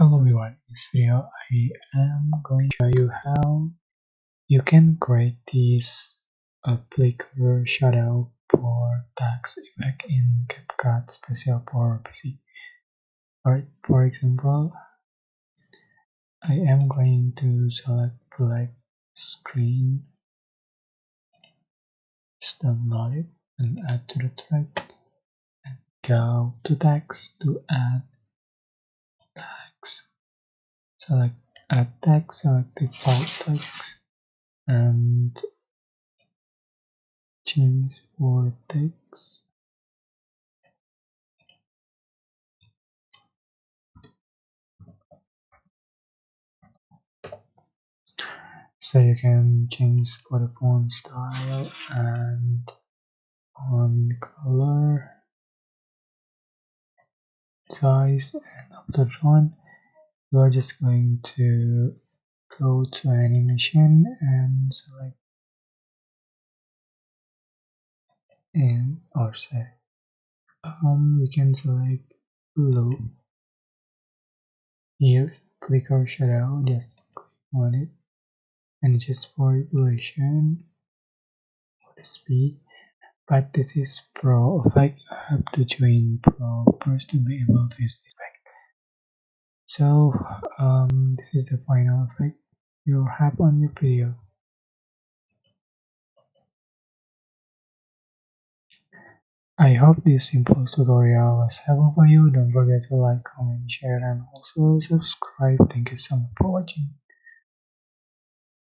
Hello everyone, in this video I am going to show you how you can create this flicker shadow for text effect in CapCut special for PC. Alright, for example, I am going to select black screen, just download it and add to the track and go to text to add text. Select add text, select default text and change for text. So you can change for the font style and on color, size, and after that one you are just going to go to animation and select and or say we can select blue here, flicker shadow, just click on it and just for duration, for the speed. But this is Pro effect. You have to join Pro first to be able to use this effect. So this is the final effect you have on your video. I hope this simple tutorial was helpful for you. Don't forget to like, comment, share, and also subscribe. Thank you so much for watching.